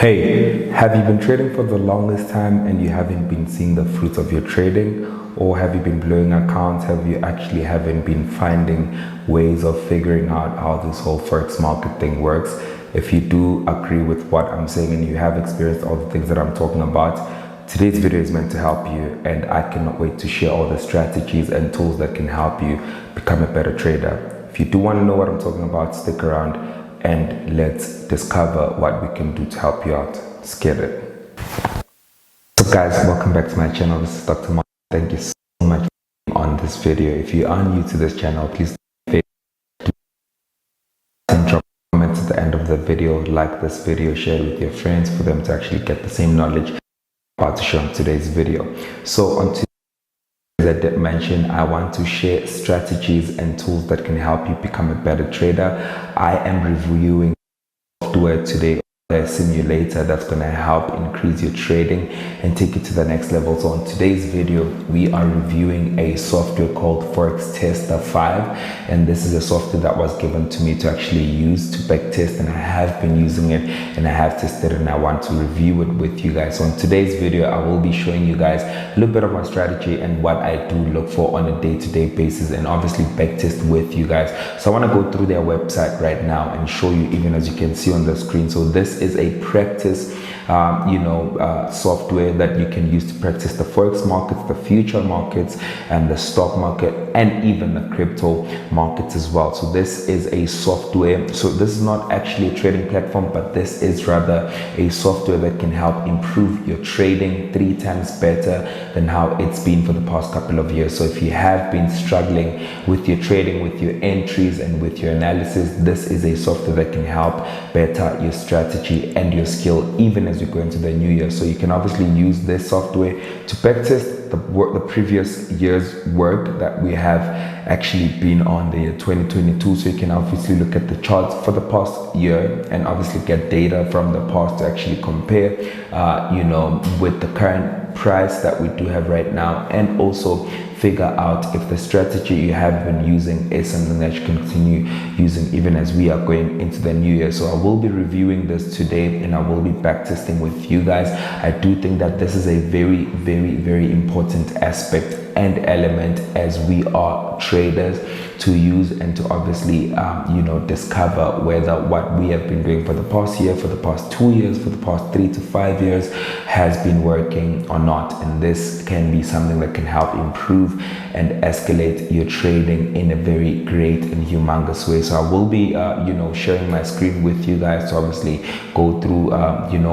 Hey, have you been trading for the longest time and you haven't been seeing the fruits of your trading? Or have you been blowing accounts? Have you actually haven't been finding ways of figuring out how this whole Forex market thing works? If you do agree with what I'm saying and you have experienced all the things that I'm talking about, today's video is meant to help you, and I cannot wait to share all the strategies and tools that can help you become a better trader. If you do want to know what I'm talking about, stick around and let's discover what we can do to help you out. Let's get it. So guys, welcome back to my channel. This is Dr. Mark. Thank you so much for being on this video. If you are new to this channel, please drop comments at the end of the video, like this video, share it with your friends for them to actually get the same knowledge I'm about to show in today's video. So on today's, as I did mention, I want to share strategies and tools that can help you become a better trader. I am reviewing software today, a simulator that's going to help increase your trading and take you to the next level. So on today's video, we are reviewing a software called Forex Tester 5, and this is a software that was given to me to actually use to backtest, and I have been using it and I have tested it, and I want to review it with you guys. So in today's video, I will be showing you guys a little bit of my strategy and what I do look for on a day-to-day basis, and obviously backtest with you guys. So I want to go through their website right now and show you, even as you can see on the screen. So this is a practice software that you can use to practice the Forex markets, the future markets, and the stock market, and even the crypto markets as well. So this is a software. So this is not actually a trading platform, but this is rather a software that can help improve your trading 3 times better than how it's been for the past couple of years. So if you have been struggling with your trading, with your entries, and with your analysis, this is a software that can help better your strategy and your skill even as you go into the new year. So you can obviously use this software to backtest the previous year's work that we have actually been on the year 2022. So you can obviously look at the charts for the past year and obviously get data from the past to actually compare with the current price that we do have right now, and also figure out if the strategy you have been using is something that you can continue using even as we are going into the new year. So I will be reviewing this today and I will be backtesting with you guys. I do think that this is a very, very, very important aspect and element as we are traders to use and to obviously discover whether what we have been doing for the past year, for the past 2 years, for the past 3 to 5 years has been working or not. And this can be something that can help improve and escalate your trading in a very great and humongous way. So I will be sharing my screen with you guys to obviously go through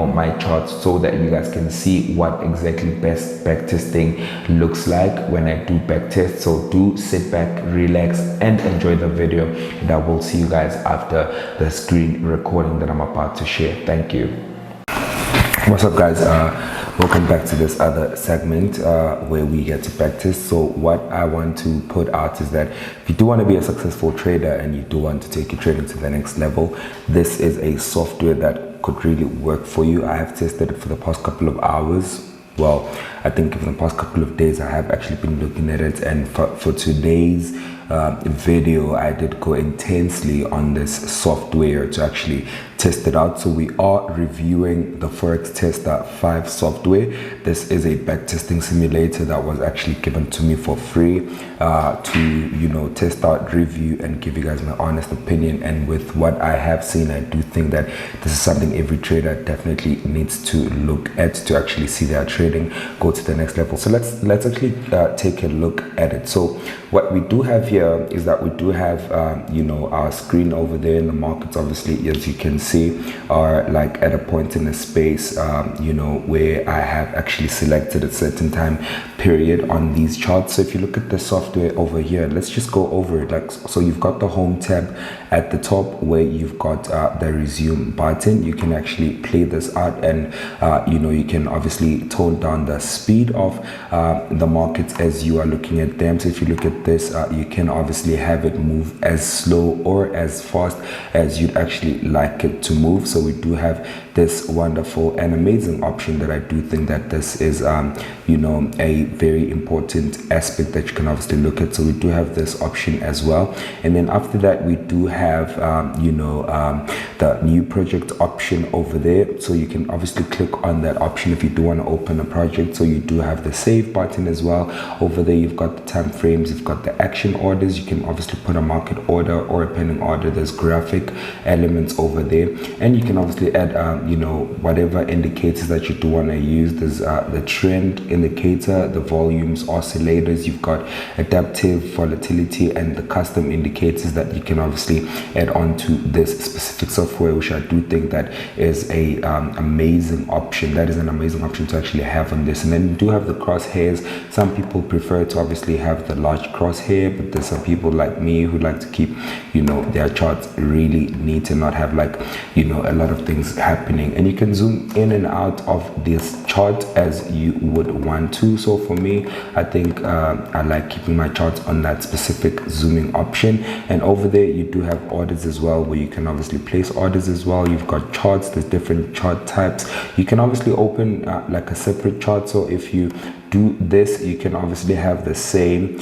my charts so that you guys can see what exactly best backtesting looks like when I do backtest. So do sit back, relax, and enjoy the video, and I will see you guys after the screen recording that I'm about to share. Thank you. What's up, guys? Welcome back to this other segment where we get to backtest. So what I want to put out is that if you do want to be a successful trader and you do want to take your trading to the next level, this is a software that could really work for you. I have tested it for the past couple of hours. Well, I think for the past couple of days I have actually been looking at it, and for today's video I did go intensely on this software to actually test it out. So we are reviewing the Forex Tester 5 software. This is a backtesting simulator that was actually given to me for free to test out, review, and give you guys my honest opinion. And with what I have seen, I do think that this is something every trader definitely needs to look at to actually see their trading go to the next level. So let's actually take a look at it. So what we do have here is that we do have our screen over there in the markets. Obviously, as you can see, are like at a point in the space where I have actually selected a certain time period on these charts. So if you look at the software over here, let's just go over it. Like, so you've got the home tab at the top where you've got the resume button. You can actually play this out, and you can obviously tone down the speed of the markets as you are looking at them. So if you look at this, you can obviously have it move as slow or as fast as you'd actually like it market to move. So we do have this wonderful and amazing option that I do think that this is you know, a very important aspect that you can obviously look at. So we do have this option as well. And then after that, we do have you know, the new project option over there. So you can obviously click on that option if you do want to open a project. So you do have the save button as well. Over there, you've got the time frames, you've got the action orders. You can obviously put a market order or a pending order. There's graphic elements over there, and you can obviously add you know, whatever indicators that you do want to use. There's the trend indicator, the volumes, oscillators. You've got adaptive volatility and the custom indicators that you can obviously add on to this specific software, which I do think that is a amazing option. That is an amazing option to actually have on this. And then you do have the crosshairs. Some people prefer to obviously have the large crosshair, but there's some people like me who like to keep, you know, their charts really neat and not have, like, you know, a lot of things happening. And you can zoom in and out of this chart as you would want to. So for me, I think I like keeping my charts on that specific zooming option. And over there you do have orders as well, where you can obviously place orders as well. You've got charts, there's different chart types. You can obviously open like a separate chart. So if you do this, you can obviously have the same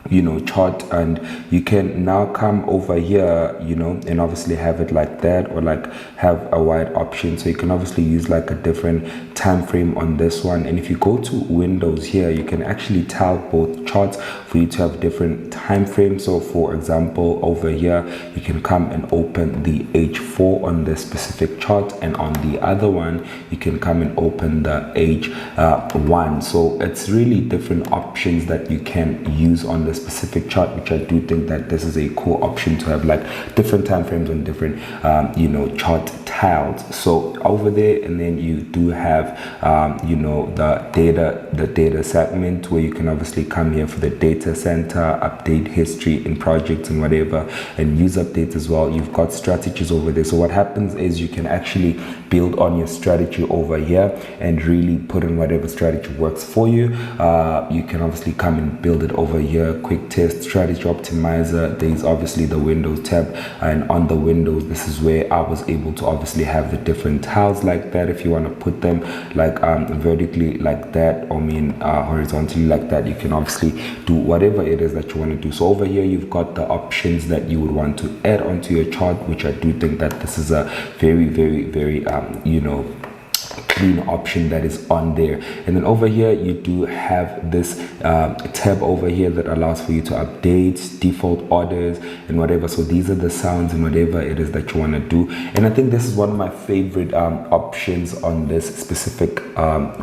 you know, chart, and you can now come over here, you know, and obviously have it like that, or like have a wide option. So you can obviously use like a different time frame on this one. And if you go to Windows here, you can actually tell both charts for you to have different time frames. So for example, over here you can come and open the H4 on this specific chart, and on the other one you can come and open the H1. So it's really different options that you can use on this specific chart, which I do think that this is a cool option to have, like different time frames on different you know, chart tiles. So over there, and then you do have you know, the data segment, where you can obviously come here for the data center, update history in projects and whatever, and use updates as well. You've got strategies over there. So what happens is you can actually build on your strategy over here and really put in whatever strategy works for you. You can obviously come and build it over here. Quick test, strategy optimizer. There's obviously the Windows tab, and on the Windows, this is where I was able to obviously have the different tiles like that. If you want to put them like vertically like that, or horizontally like that, you can obviously do whatever it is that you want to do. So over here you've got the options that you would want to add onto your chart, which I do think that this is a very you know, clean option that is on there. And then over here you do have this tab over here that allows for you to update default orders and whatever. So these are the sounds and whatever it is that you want to do. And I think this is one of my favorite options on this specific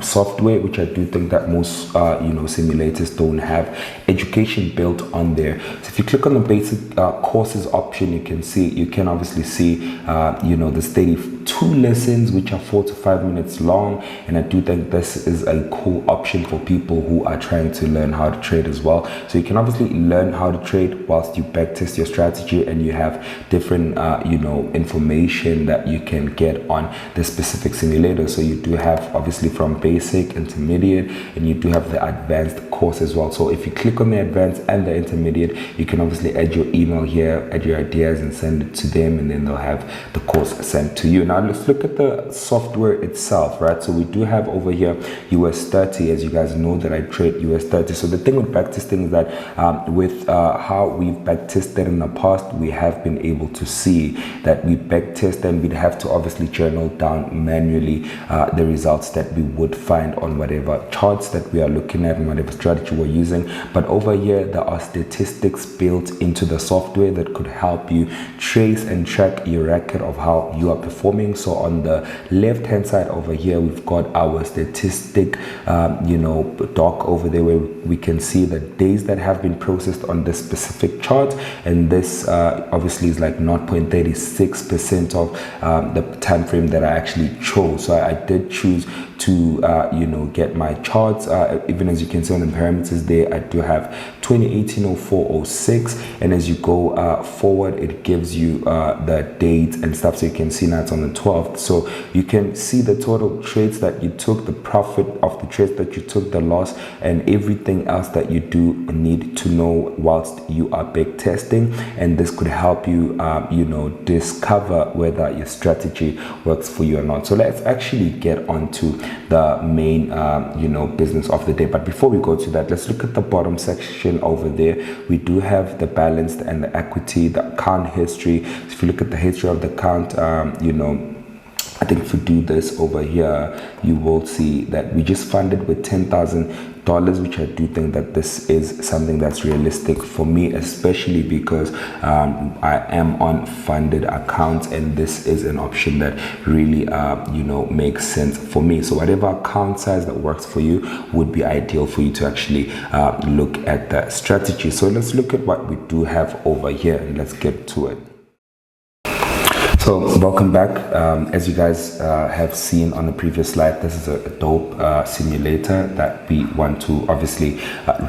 software, which I do think that most you know, simulators don't have education built on there. So if you click on the basic courses option, you can obviously see you know, there's 32 lessons which are 4 to 5 minutes long. And I do think this is a cool option for people who are trying to learn how to trade as well. So you can obviously learn how to trade whilst you backtest your strategy, and you have different you know, information that you can get on this specific simulator. So you do have obviously from basic, intermediate, and you do have the advanced course as well. So if you click on the advanced and the intermediate, you can obviously add your email here, add your ideas, and send it to them, and then they'll have the course sent to you. Now let's look at the software itself, right? So we do have over here US30. As you guys know that I trade US30. So the thing with backtesting is that with how we've backtested in the past, we have been able to see that we backtest, and we'd have to obviously journal down manually the results that we would find on whatever charts that we are looking at and whatever strategy we're using. But over here there are statistics built into the software that could help you trace and track your record of how you are performing. So on the left hand side over here, we've got our statistic you know, doc over there, where we can see the days that have been processed on this specific chart, and this obviously is like 0.36% of the time frame that I actually chose. So I did choose to you know, get my charts, even as you can see on the parameters there, I do have 2018-04-06, and as you go forward, it gives you the date and stuff. So you can see now it's on the 12th, so you can see the total trades that you took, the profit of the trades that you took, the loss, and everything else that you do need to know whilst you are back testing. And this could help you discover whether your strategy works for you or not. So let's actually get onto the main business of the day. But before we go to that, let's look at the bottom section over there. We do have the balanced and the equity, the account history. So if you look at the history of the account, I think if you do this over here, you will see that we just funded with $10,000, which I do think that this is something that's realistic for me, especially because I am on funded accounts, and this is an option that really makes sense for me. So whatever account size that works for you would be ideal for you to actually look at the strategy. So let's look at what we do have over here, and let's get to it. So welcome back. As you guys have seen on the previous slide, this is a dope simulator that we want to obviously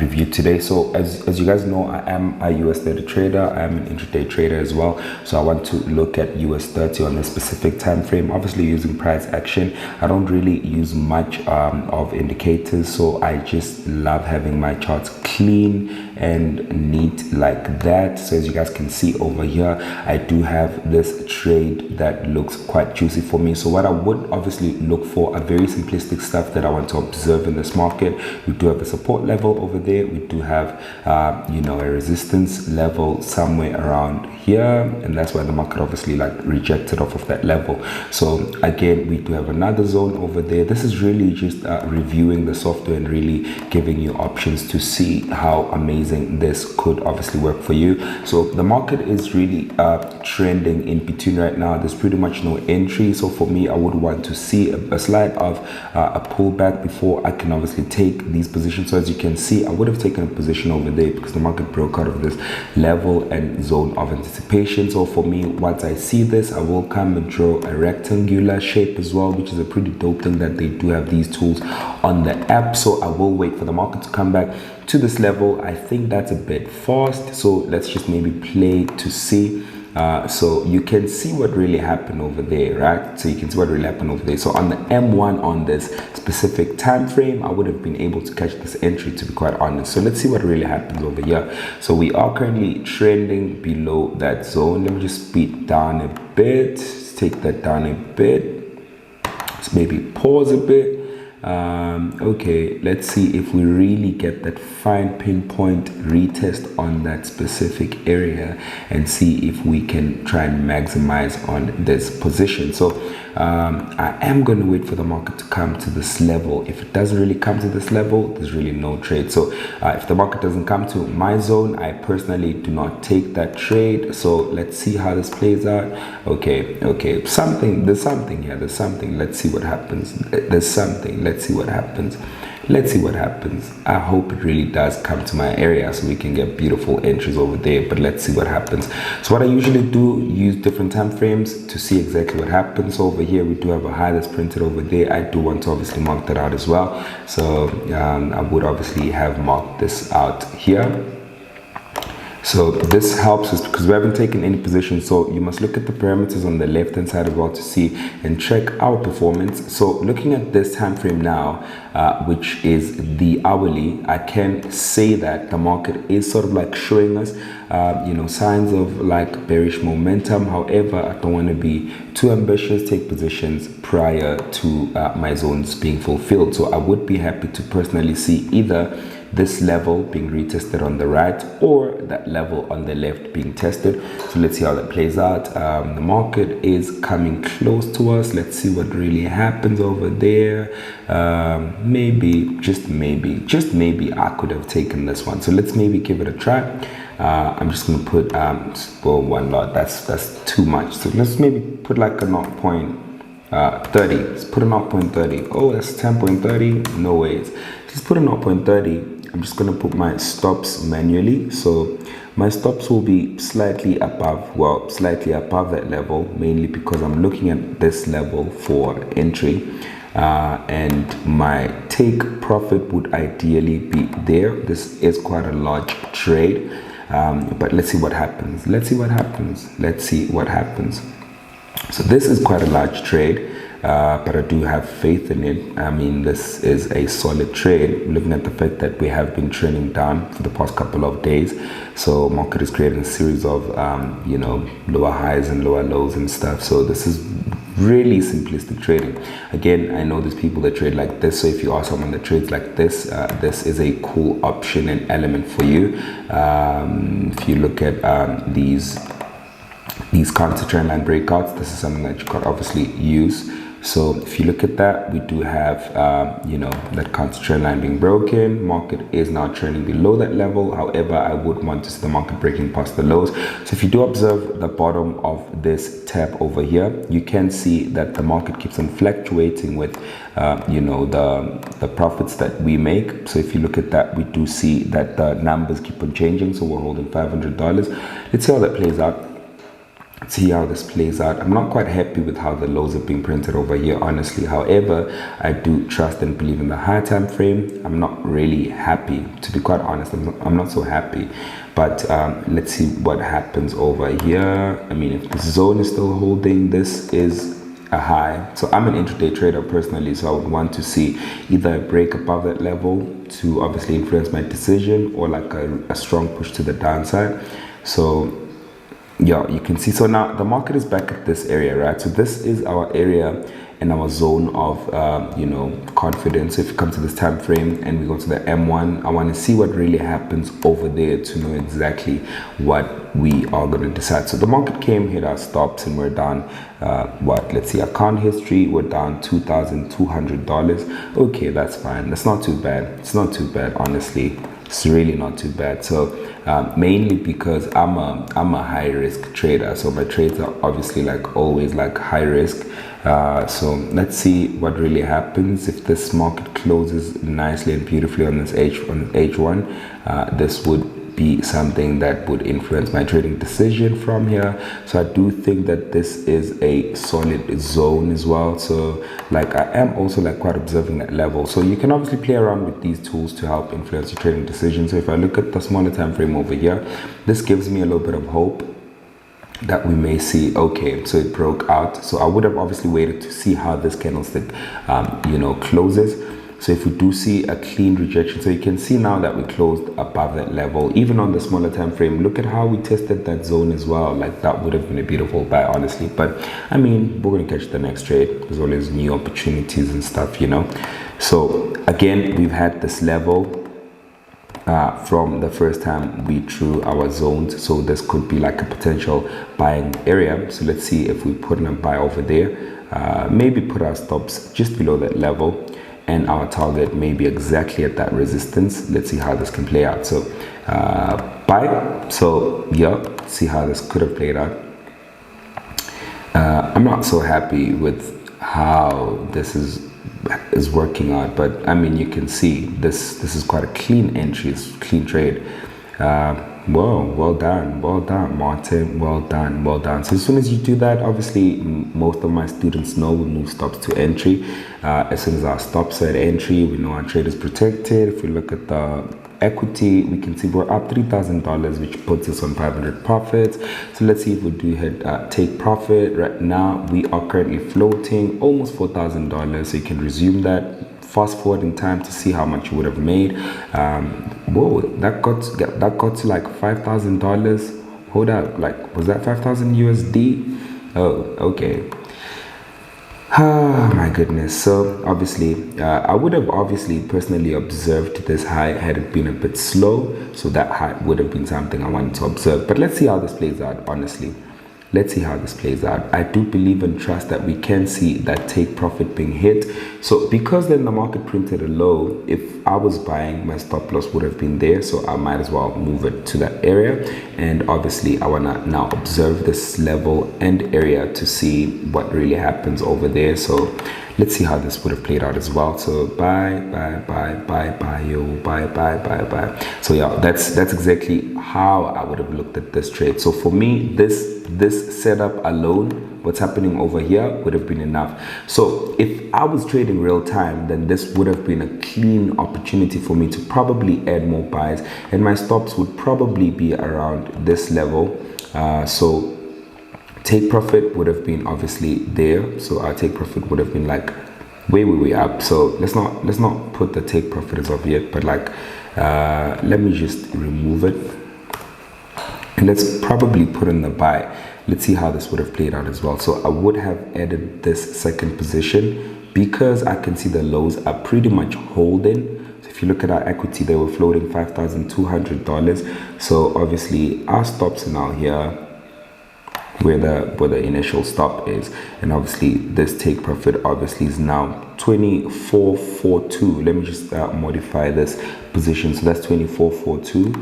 review today. So as you guys know, I am a US30 trader. I am an intraday trader as well. So I want to look at US30 on a specific time frame, obviously using price action. I don't really use much of indicators, so I just love having my charts clean and neat like that. So as you guys can see over here, I do have this trade that looks quite juicy for me. So what I would obviously look for are very simplistic stuff that I want to observe in this market. We do have a support level over there. We do have a resistance level somewhere around here, and that's why the market obviously rejected off of that level. So again, we do have another zone over there. This is really just reviewing the software and really giving you options to see how amazing this could obviously work for you. So the market is really trending in between right now. There's pretty much no entry, so for me, I would want to see a slide of a pullback before I can obviously take these positions. So as you can see, I would have taken a position over there because the market broke out of this level and zone of anticipation. So for me, once I see this, I will come and draw a rectangular shape as well, which is a pretty dope thing that they do have these tools on the app. So I will wait for the market to come back to this level. I think that's a bit fast, so let's just maybe play to see. So you can see what really happened over there, right? So you can see what really happened over there. So on the M1 on this specific time frame, I would have been able to catch this entry, to be quite honest. So let's see what really happens over here. So we are currently trending below that zone. Let me just speed down a bit. Let's take that down a bit. Let's maybe pause a bit. Okay, let's see if we really get that fine pinpoint retest on that specific area and see if we can try and maximize on this position. So I am going to wait for the market to come to this level. If it doesn't really come to this level, there's really no trade. So if the market doesn't come to my zone, I personally do not take that trade. So let's see how this plays out. Okay, there's something here, there's something. Let's see what happens. There's something. Let's see what happens. Let's see what happens. I hope it really does come to my area so we can get beautiful entries over there, but let's see what happens. So what I usually do, use different time frames to see exactly what happens. So over here we do have a high that's printed over there. I do want to obviously mark that out as well. So I would obviously have marked this out here. So this helps us because we haven't taken any position. So you must look at the parameters on the left hand side as well to see and check our performance. So looking at this time frame now, which is the hourly, I can say that the market is sort of like showing us signs of like bearish momentum. However, I don't want to be too ambitious, take positions prior to my zones being fulfilled. So I would be happy to personally see either this level being retested on the right or that level on the left being tested. So let's see how that plays out. The market is coming close to us. Let's see what really happens over there. Maybe, just maybe I could have taken this one. So let's maybe give it a try. I'm just going to put one lot. That's too much. So let's maybe put like a 0.30. Let's put a 0.30. Oh, that's 10.30. No ways. Just put a 0.30. I'm just going to put my stops manually. So my stops will be slightly above that level, mainly because I'm looking at this level for entry. and my take profit would ideally be there. This is quite a large trade, but let's see what happens. So this is quite a large trade, but I do have faith in it. I mean, this is a solid trade, looking at the fact that we have been trending down for the past couple of days. So market is creating a series of lower highs and lower lows and stuff. So this is really simplistic trading. Again, I know there's people that trade like this, so if you are someone that trades like this, this is a cool option and element for you. If you look at these counter trend line breakouts, this is something that you could obviously use. So if you look at that, we do have that counter trend line being broken. Market is now trending below that level. However, I would want to see the market breaking past the lows. So if you do observe the bottom of this tab over here, you can see that the market keeps on fluctuating with the profits that we make. So if you look at that, we do see that the numbers keep on changing. So we're holding $500. Let's see how that plays out. See how this plays out. I'm not quite happy with how the lows are being printed over here, honestly. However, I do trust and believe in the high time frame. I'm not really happy, to be quite honest. I'm not so happy, but let's see what happens over here. I mean, if this zone is still holding, this is a high. So I'm an intraday trader personally, so I would want to see either a break above that level to obviously influence my decision, or like a strong push to the downside. So yeah, you can see. So now the market is back at this area, right? So this is our area and our zone of confidence. So if you come to this time frame and we go to the M1, I want to see what really happens over there to know exactly what we are going to decide. So the market came, hit our stops, and we're down let's see, account history, we're down $2,200. Okay, that's fine. That's not too bad. It's not too bad, honestly. It's really not too bad. So mainly because I'm a high risk trader, so my trades are obviously like always like high risk. So let's see what really happens. If this market closes nicely and beautifully on this H1, this would be something that would influence my trading decision from here. So I do think that this is a solid zone as well. So like I am also like quite observing that level. So you can obviously play around with these tools to help influence your trading decisions. So if I look at the smaller time frame over here, this gives me a little bit of hope that we may see, okay, so it broke out. So I would have obviously waited to see how this candlestick closes. So if we do see a clean rejection, so you can see now that we closed above that level, even on the smaller time frame. Look at how we tested that zone as well. Like that would have been a beautiful buy, honestly. But I mean, we're gonna catch the next trade. There's always new opportunities and stuff, So again, we've had this level from the first time we drew our zones. So this could be like a potential buying area. So let's see if we put in a buy over there, maybe put our stops just below that level, and our target may be exactly at that resistance. Let's see how this can play out. So buy. So yeah, see how this could have played out. I'm not so happy with how this is working out, but I mean, you can see this is quite a clean entry. It's a clean trade. Well done, Martin. Well done. So as soon as you do that, obviously most of my students know we move stops to entry. As soon as our stops are at entry, we know our trade is protected. If we look at the equity, we can see we're up $3,000, which puts us on 500 profits. So let's see if we do hit take profit. Right now we are currently floating almost $4,000, so you can resume that. Fast forward in time to see how much you would have made. Whoa, that got to like $5,000. Hold up, like, was that 5,000 USD? Oh, okay. Oh my goodness. So obviously I would have obviously personally observed this high had it been a bit slow. So that high would have been something I wanted to observe. But let's see how this plays out, honestly. Let's see how this plays out. I do believe and trust that we can see that take profit being hit. So because then the market printed a low, if I was buying, my stop loss would have been there. So I might as well move it to that area. And obviously I want to now observe this level and area to see what really happens over there. So let's see how this would have played out as well. So buy. So yeah, that's exactly how I would have looked at this trade. So for me, this setup alone what's happening over here would have been enough. So if I was trading real time, then this would have been a clean opportunity for me to probably add more buys, and my stops would probably be around this level. So take profit would have been obviously there. So our take profit would have been like way up. So let's not put the take profit as of yet, but like let me just remove it. And let's probably put in the buy. Let's see how this would have played out as well. So I would have added this second position because I can see the lows are pretty much holding. So if you look at our equity, they were floating $5,200. So obviously our stops are now here where the initial stop is, and obviously this take profit obviously is now 24.42. Let me just modify this position. So that's 24.42.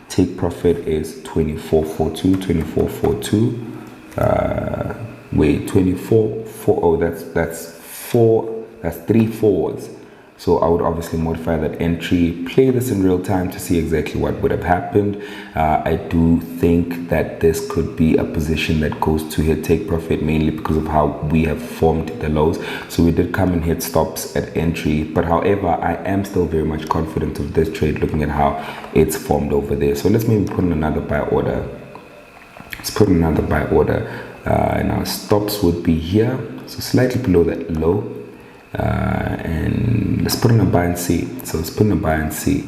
Take profit is 24.42. Wait, 24.4. Oh, that's 3 fours. So I would obviously modify that entry, play this in real time to see exactly what would have happened. I do think that this could be a position that goes to hit take profit, mainly because of how we have formed the lows. So we did come and hit stops at entry, but however, I am still very much confident of this trade looking at how it's formed over there. So let's maybe put in another buy order. Let's put in another buy order. And our stops would be here, so slightly below that low. And let's put in a buy and see. So let's put in a buy and see.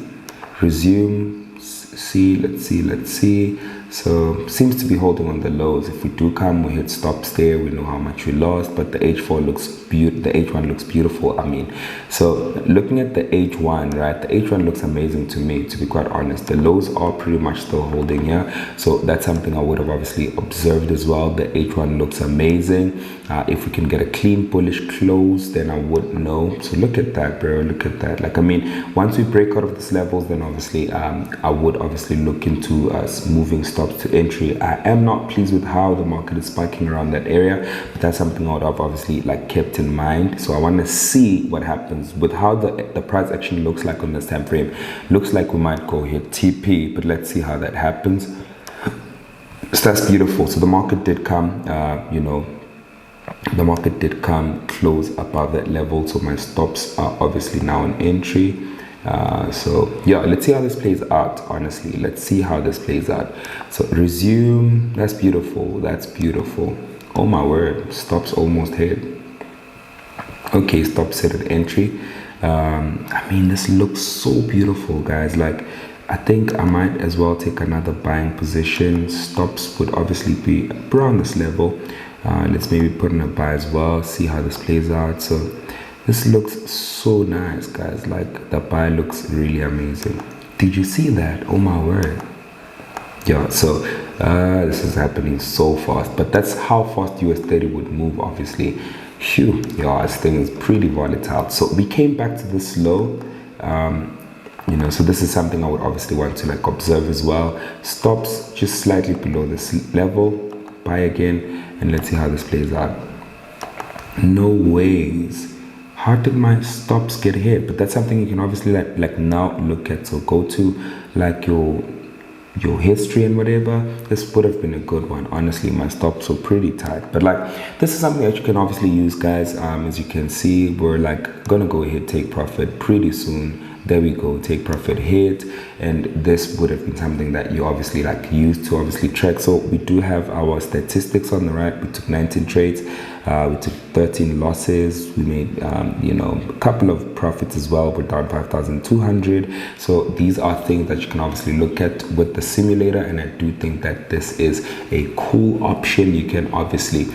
Resume, see, let's see. So seems to be holding on the lows. If we do come, we hit stops there, we know how much we lost, but the H4 looks beautiful. The H1 looks beautiful. I mean, so looking at the H1, right, the H1 looks amazing to me, to be quite honest. The lows are pretty much still holding here, so that's something I would have obviously observed as well. The H1 looks amazing. If we can get a clean bullish close, then I would know. So look at that, bro, look at that. Like, I mean, once we break out of these levels, then obviously I would obviously look into us moving stops to entry. I am not pleased with how the market is spiking around that area, but that's something I would have obviously like kept in mind. So I want to see what happens with how the price action looks like on this time frame. Looks like we might go hit TP, but let's see how that happens. So that's beautiful. So the market did come, the market did come close above that level. So my stops are obviously now an entry. So yeah, let's see how this plays out. Honestly, let's see how this plays out. So resume. That's beautiful. That's beautiful. Oh my word, stops almost hit. Okay, stop set at entry. I mean, this looks so beautiful, guys. Like, I think I might as well take another buying position. Stops would obviously be around this level. Let's maybe put in a buy as well, see how this plays out. So this looks so nice, guys. Like, the buy looks really amazing. Did you see that? Oh my word. Yeah, so this is happening so fast, but that's how fast US30 would move, obviously. Phew, yeah, this thing is pretty volatile. So we came back to this low, so this is something I would obviously want to like observe as well. Stops just slightly below this level, buy again, and let's see how this plays out. No ways. How did my stops get hit? But that's something you can obviously like now look at. So go to like your history and whatever. This would have been a good one. Honestly, my stops were pretty tight, but like this is something that you can obviously use, guys. As you can see, we're like gonna go ahead, take profit pretty soon. There we go, take profit hit, and this would have been something that you obviously like use to obviously track. So we do have our statistics on the right. We took 19 trades, we took 13 losses, we made a couple of profits as well. We're down 5,200. So these are things that you can obviously look at with the simulator, and I do think that this is a cool option. You can obviously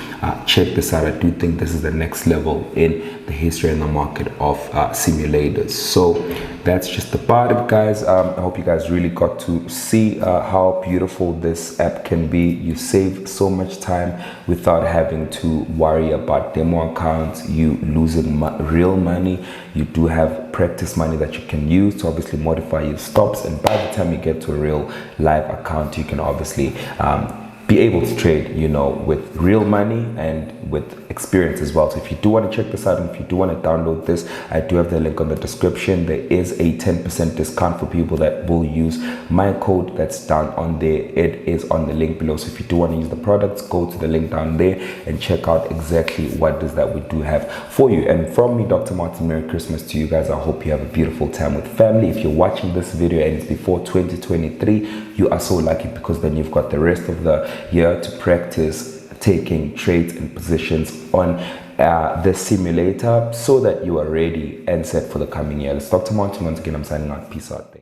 check this out. I do think this is the next level in the history and the market of simulators. So that's just about it, guys. I hope you guys really got to see how beautiful this app can be. You save so much time without having to worry about demo accounts, you losing real money. You do have practice money that you can use to obviously modify your stops, and by the time you get to a real live account, you can obviously be able to trade, you know, with real money and with experience as well. So if you do want to check this out and if you do want to download this, I do have the link on the description. There is a 10% discount for people that will use my code that's down on there. It is on the link below. So if you do want to use the products, go to the link down there and check out exactly what it is that we do have for you. And from me, Dr. Martin, Merry Christmas to you guys. I hope you have a beautiful time with family. If you're watching this video and it's before 2023, you are so lucky, because then you've got the rest of the year to practice taking trades and positions on the simulator, so that you are ready and set for the coming year. It's Dr. Martin once again. I'm signing out. Peace out.